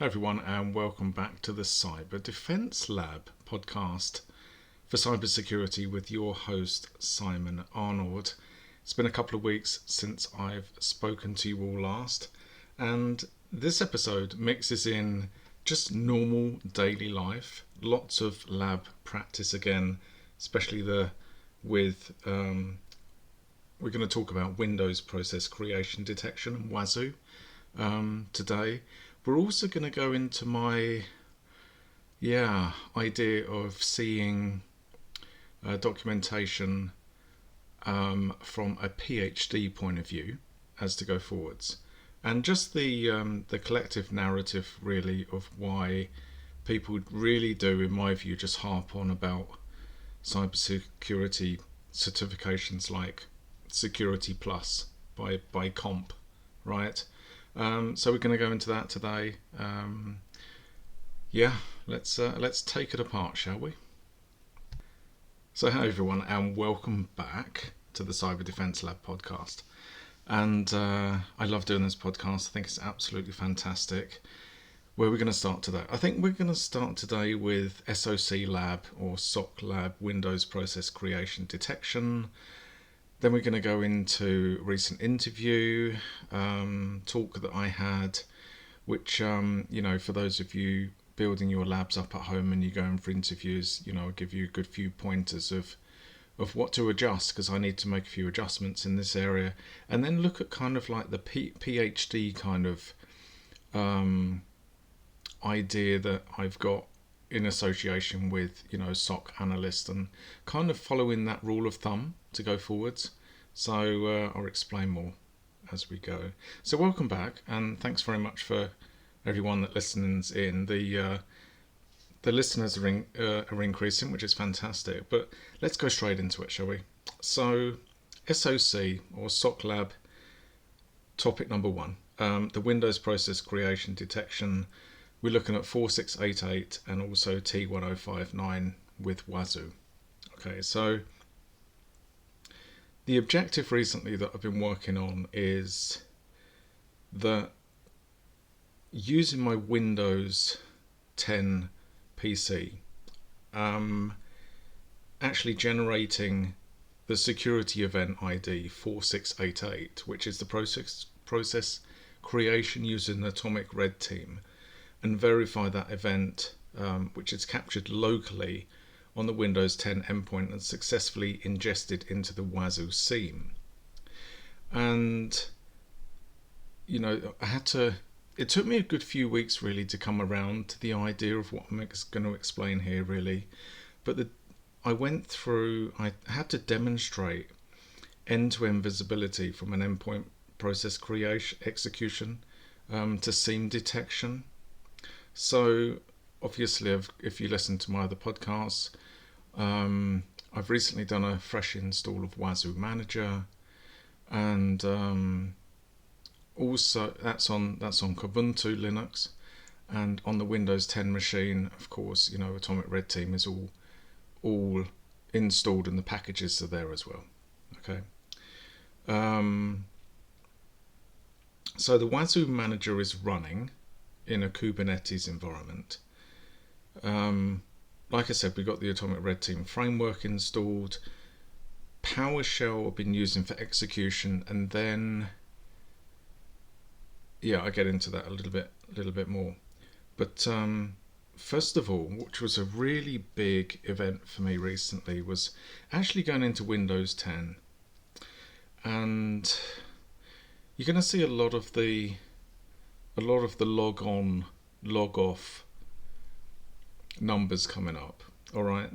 Hi everyone, and welcome back to the Cyber Defense Lab podcast for cybersecurity with your host Simon Arnold. It's been a couple of weeks since I've spoken to you all last, and this episode mixes in just normal daily life, lots of lab practice again, especially we're going to talk about Windows process creation detection and Wazoo today. We're also going to go into my idea of seeing documentation from a PhD point of view as to go forwards, and just the collective narrative really of why people really do, in my view, just harp on about cybersecurity certifications like Security Plus by Comp, right? So we're going to go into that today. Let's take it apart, shall we? So hello everyone, and welcome back to the Cyber Defense Lab podcast. And I love doing this podcast. I think it's absolutely fantastic. Where we're going to start today? I think we're going to start today with SOC Lab or SOC Lab, Windows Process Creation Detection. Then we're going to go into a recent interview talk that I had, which, for those of you building your labs up at home and you're going for interviews, I'll give you a good few pointers of what to adjust, because I need to make a few adjustments in this area. And then look at kind of like the PhD kind of idea that I've got in association with SOC analyst, and kind of following that rule of thumb to go forwards. So I'll explain more as we go. So welcome back, and thanks very much for everyone that listens in. The listeners are increasing, which is fantastic. But let's go straight into it, shall we? So SOC or SOC Lab, topic number one, the Windows Process Creation Detection. We're looking at 4688 and also T1059 with Wazoo. Okay, so the objective recently that I've been working on is that using my Windows 10 PC, actually generating the security event ID 4688, which is the process creation using the Atomic Red Team, and verify that event, which is captured locally on the Windows 10 endpoint and successfully ingested into the Wazoo seam. And it took me a good few weeks really to come around to the idea of what I'm going to explain here really. But I had to demonstrate end-to-end visibility from an endpoint process creation execution to seam detection. So obviously, if you listen to my other podcasts, I've recently done a fresh install of Wazoo Manager, and also that's on Ubuntu Linux, and on the Windows 10 machine, of course, Atomic Red Team is all installed, and the packages are there as well. Okay. So the Wazoo Manager is running in a Kubernetes environment. Like I said, we've got the Atomic Red Team framework installed. PowerShell I've been using for execution, and then I get into that a little bit more. But first of all, which was a really big event for me recently, was actually going into Windows 10, and you're going to see a lot of the log on, log off numbers coming up. All right,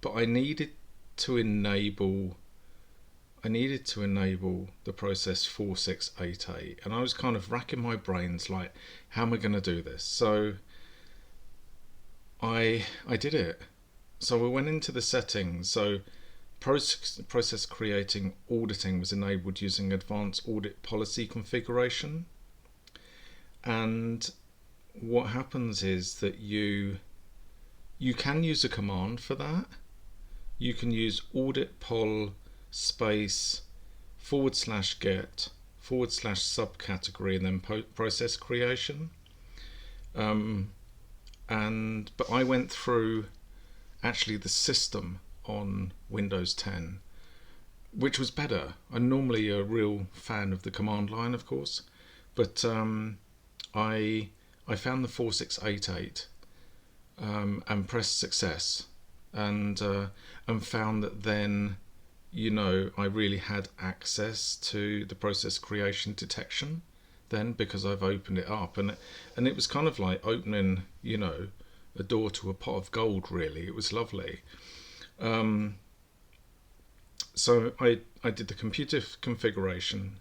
but I needed to enable the process 4688, and I was kind of racking my brains like, how am I going to do this? So I did it. So we went into the settings. So process creating auditing was enabled using advanced audit policy configuration. And what happens is that you can use a command for that. You can use audit pol space /get /subcategory and then process creation. But I went through actually the system on Windows 10, which was better. I'm normally a real fan of the command line, of course, but I found the 4688 and pressed success, and found that then, I really had access to the process creation detection then, because I've opened it up, and it was kind of like opening, a door to a pot of gold. Really, it was lovely. So I did the computer configuration,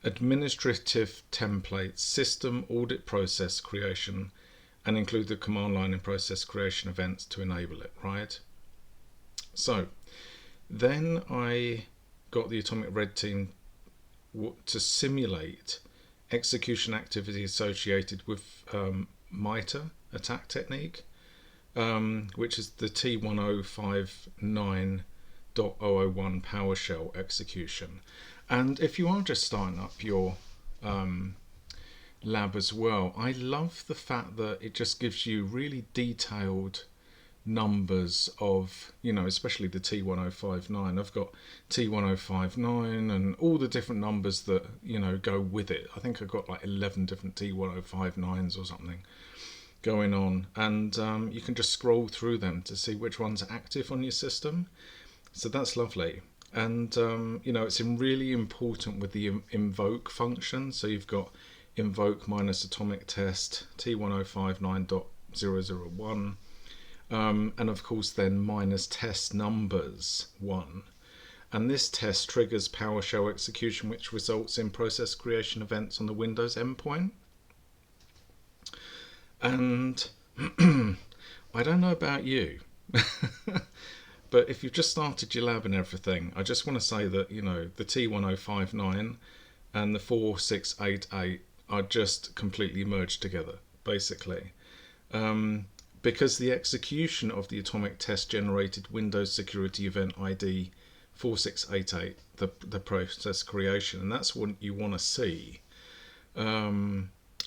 administrative templates, system audit process creation, and include the command line and process creation events to enable it, right? So then I got the Atomic Red Team to simulate execution activity associated with MITRE attack technique, which is the T1059.001 PowerShell execution. And if you are just starting up your lab as well, I love the fact that it just gives you really detailed numbers of, especially the T1059. I've got T1059 and all the different numbers that, go with it. I think I've got like 11 different T1059s or something going on, and you can just scroll through them to see which ones are active on your system. So that's lovely. And it's really important with the invoke function. So you've got invoke minus atomic test T1059.001, and of course then minus test numbers 1. And this test triggers PowerShell execution, which results in process creation events on the Windows endpoint. And I don't know about you, but if you've just started your lab and everything, I just want to say that, the T1059 and the 4688 are just completely merged together, basically. Because the execution of the atomic test generated Windows Security Event ID 4688, the process creation, and that's what you want to see.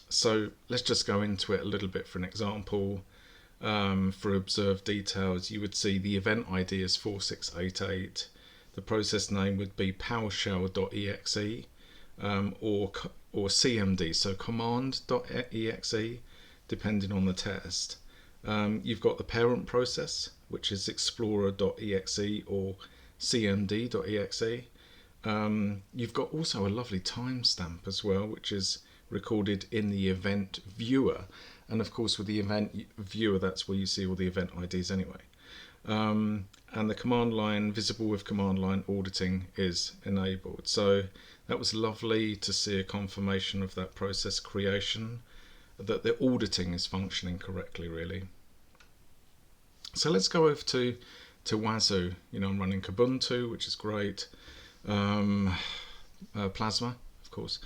So let's just go into it a little bit. For an example, for observed details, you would see the event ID is 4688. The process name would be PowerShell.exe or CMD, so command.exe, depending on the test. You've got the parent process, which is explorer.exe or cmd.exe. You've got also a lovely timestamp as well, which is recorded in the event viewer. And of course, with the event viewer, that's where you see all the event IDs anyway. And the command line, visible with command line auditing, is enabled. So that was lovely to see a confirmation of that process creation, that the auditing is functioning correctly, really. So let's go over to Wazoo. I'm running Kubuntu, which is great. Plasma, of course.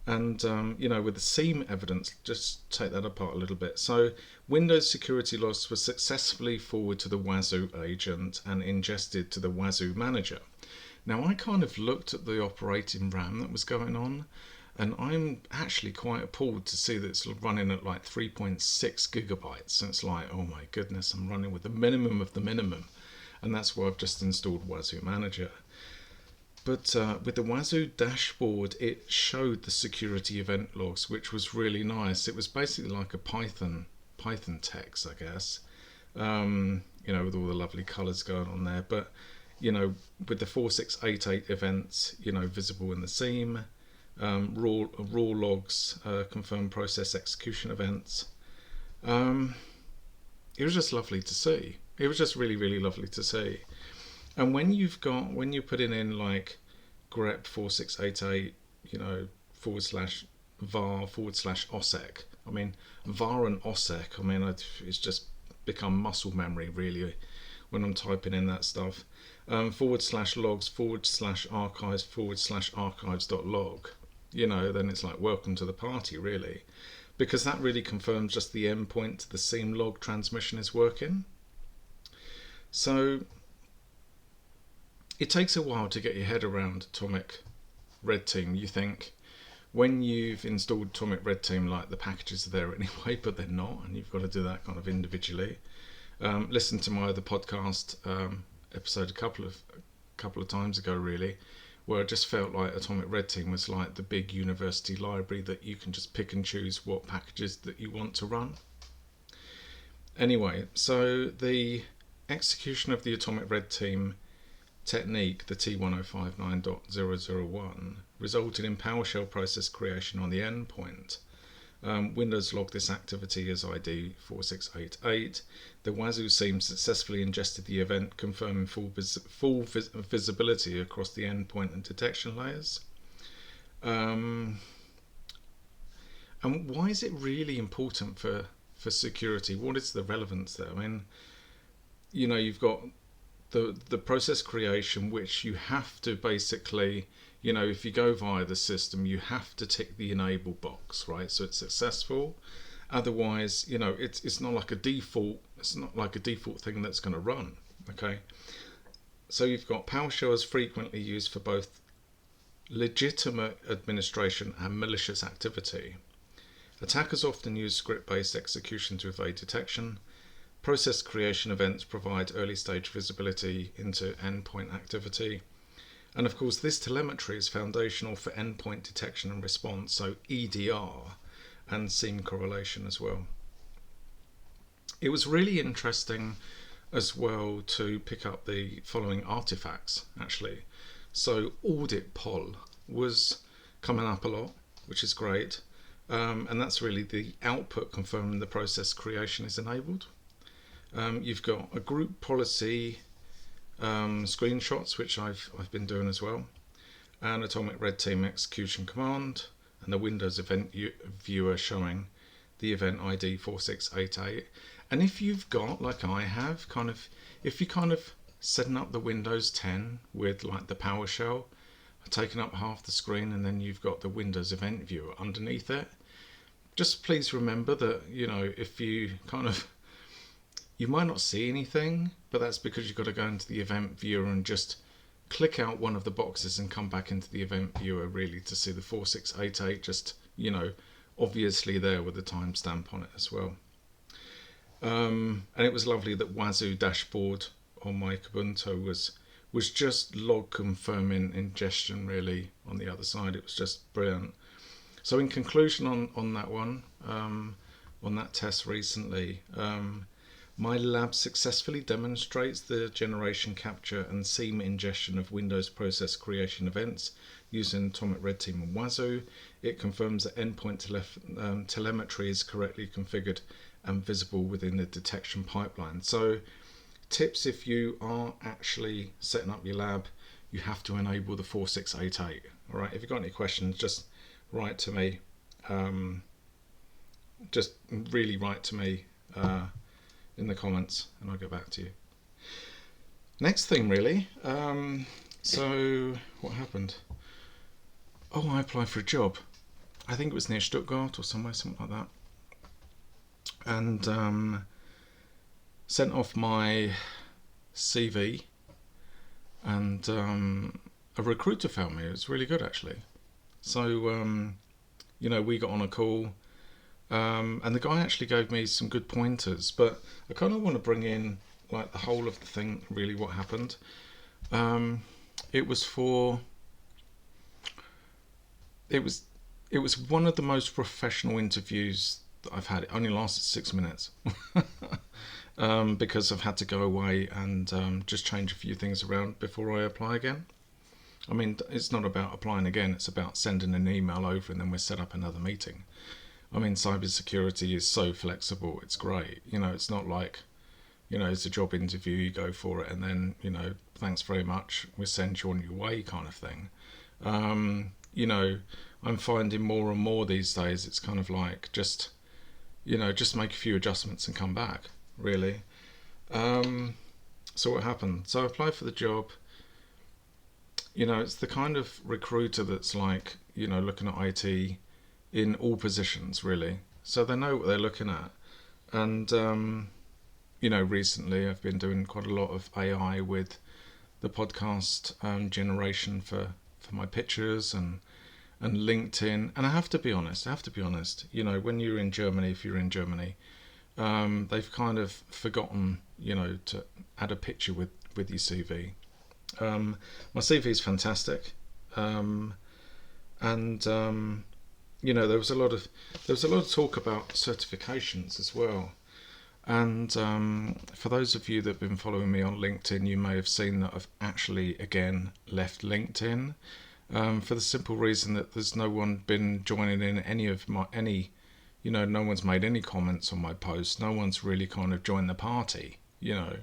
And, with the seam evidence, just take that apart a little bit. So Windows security logs were successfully forwarded to the Wazoo agent and ingested to the Wazoo manager. Now, I kind of looked at the operating RAM that was going on, and I'm actually quite appalled to see that it's running at like 3.6 gigabytes. And it's like, oh my goodness, I'm running with the minimum of the minimum. And that's why I've just installed Wazoo Manager. But with the Wazoo dashboard, it showed the security event logs, which was really nice. It was basically like a Python text, I guess, with all the lovely colours going on there. But, with the 4688 events, visible in the seam, raw logs, confirmed process execution events. It was just lovely to see. It was just really, really lovely to see. And when you put in like grep 4688, /var /OSSEC. I mean, var and OSSEC. It's just become muscle memory really when I'm typing in that stuff. /logs /archives /archives.log. Then it's like welcome to the party, really, because that really confirms just the endpoint to the seam log transmission is working. So it takes a while to get your head around Atomic Red Team. You think, when you've installed Atomic Red Team, like the packages are there anyway, but they're not, and you've got to do that kind of individually. Listen to my other podcast episode a couple of times ago, really, where I just felt like Atomic Red Team was like the big university library that you can just pick and choose what packages that you want to run. Anyway, so the execution of the Atomic Red Team technique, the T1059.001, resulted in PowerShell process creation on the endpoint. Windows logged this activity as ID 4688. The Wazoo seam successfully ingested the event, confirming full visibility across the endpoint and detection layers. And why is it really important for security? What is the relevance there? I mean, you've got the process creation, which you have to basically, if you go via the system, you have to tick the enable box, right? So it's successful. Otherwise, it's not like a default. It's not like a default thing that's going to run. Okay. So you've got PowerShell is frequently used for both legitimate administration and malicious activity. Attackers often use script-based execution to evade detection. Process creation events provide early-stage visibility into endpoint activity. And of course, this telemetry is foundational for endpoint detection and response, so EDR and seam correlation as well. It was really interesting as well to pick up the following artifacts, actually. So audit poll was coming up a lot, which is great. And that's really the output confirming the process creation is enabled. You've got a group policy screenshots, which I've been doing as well, and Atomic Red Team execution command, and the Windows event viewer showing the event ID 4688. And if you've got, like I have, if you setting up the Windows 10 with like the PowerShell, taking up half the screen, and then you've got the Windows event viewer underneath it, just please remember that, if you you might not see anything, but that's because you've got to go into the event viewer and just click out one of the boxes and come back into the event viewer really to see the 4688, just, obviously there with the timestamp on it as well. And it was lovely that Wazoo dashboard on my Kubuntu was just log confirming ingestion really on the other side. It was just brilliant. So in conclusion on that one, on that test recently, my lab successfully demonstrates the generation, capture and seam ingestion of Windows process creation events using Atomic Red Team and Wazoo. It confirms that endpoint telemetry is correctly configured and visible within the detection pipeline. So tips: if you are actually setting up your lab, you have to enable the 4688. All right, if you've got any questions, just write to me. Just really write to me in the comments and I'll get back to you. Next thing really, so what happened? Oh, I applied for a job. I think it was near Stuttgart or somewhere, something like that. And sent off my CV, and a recruiter found me. It was really good actually. So we got on a call, and the guy actually gave me some good pointers, but I kind of want to bring in like the whole of the thing, really what happened. It was one of the most professional interviews that I've had. It only lasted 6 minutes because I've had to go away and just change a few things around before I apply again. I mean, it's not about applying again, it's about sending an email over and then we set up another meeting. I mean, cybersecurity is so flexible, it's great. It's not like, it's a job interview, you go for it and then, thanks very much, we send you on your way kind of thing. I'm finding more and more these days, it's kind of like just make a few adjustments and come back, really. So what happened? So I applied for the job. It's the kind of recruiter that's like, looking at IT in all positions, really. So they know what they're looking at. And, recently I've been doing quite a lot of AI with the podcast generation for my pictures and and LinkedIn. And I have to be honest, you know, when you're in Germany, if you're in Germany, they've kind of forgotten, you know, to add a picture with your CV. My CV is fantastic, and you know, there was a lot of talk about certifications as well. And for those of you that have been following me on LinkedIn, you may have seen that I've actually again left LinkedIn, for the simple reason that there's no one been joining in any, you know, no one's made any comments on my posts. No one's really kind of joined the party, you know,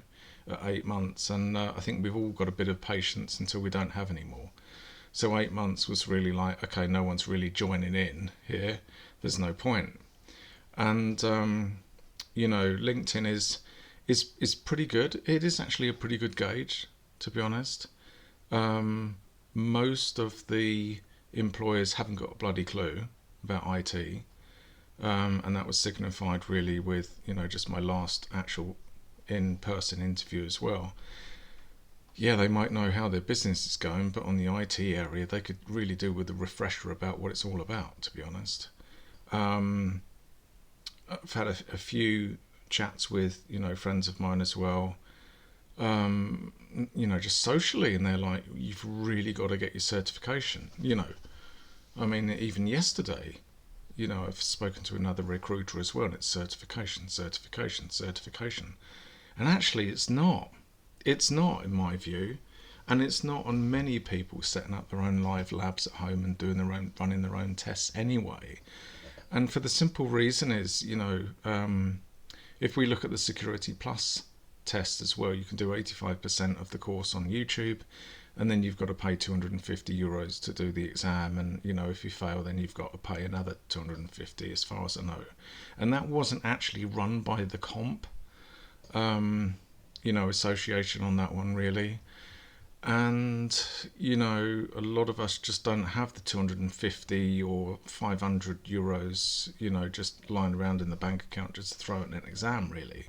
at 8 months. And I think we've all got a bit of patience until we don't have any more. So 8 months was really like, okay, no one's really joining in here. There's no point. And you know, LinkedIn is pretty good. It is actually a pretty good gauge, to be honest. Most of the employers haven't got a bloody clue about IT, and that was signified really with, you know, just my last actual in-person interview as well. Yeah, they might know how their business is going, but on the IT area, they could really do with a refresher about what it's all about, to be honest. Um, I've had a few chats with, you know, friends of mine as well, um, you know, just socially, and they're like, you've really got to get your certification, you know. I mean, even yesterday, you know, I've spoken to another recruiter as well, and it's certification, certification, certification. And actually, it's not. It's not, in my view. And it's not on many people setting up their own live labs at home and running their own tests anyway. And for the simple reason is, you know, if we look at the Security Plus test as well, you can do 85% of the course on YouTube, and then you've got to pay €250 to do the exam. And, you know, if you fail, then you've got to pay another 250, as far as I know. And that wasn't actually run by the comp, you know, association on that one, really. And, you know, a lot of us just don't have the 250 or €500, you know, just lying around in the bank account just to throw it in an exam, really.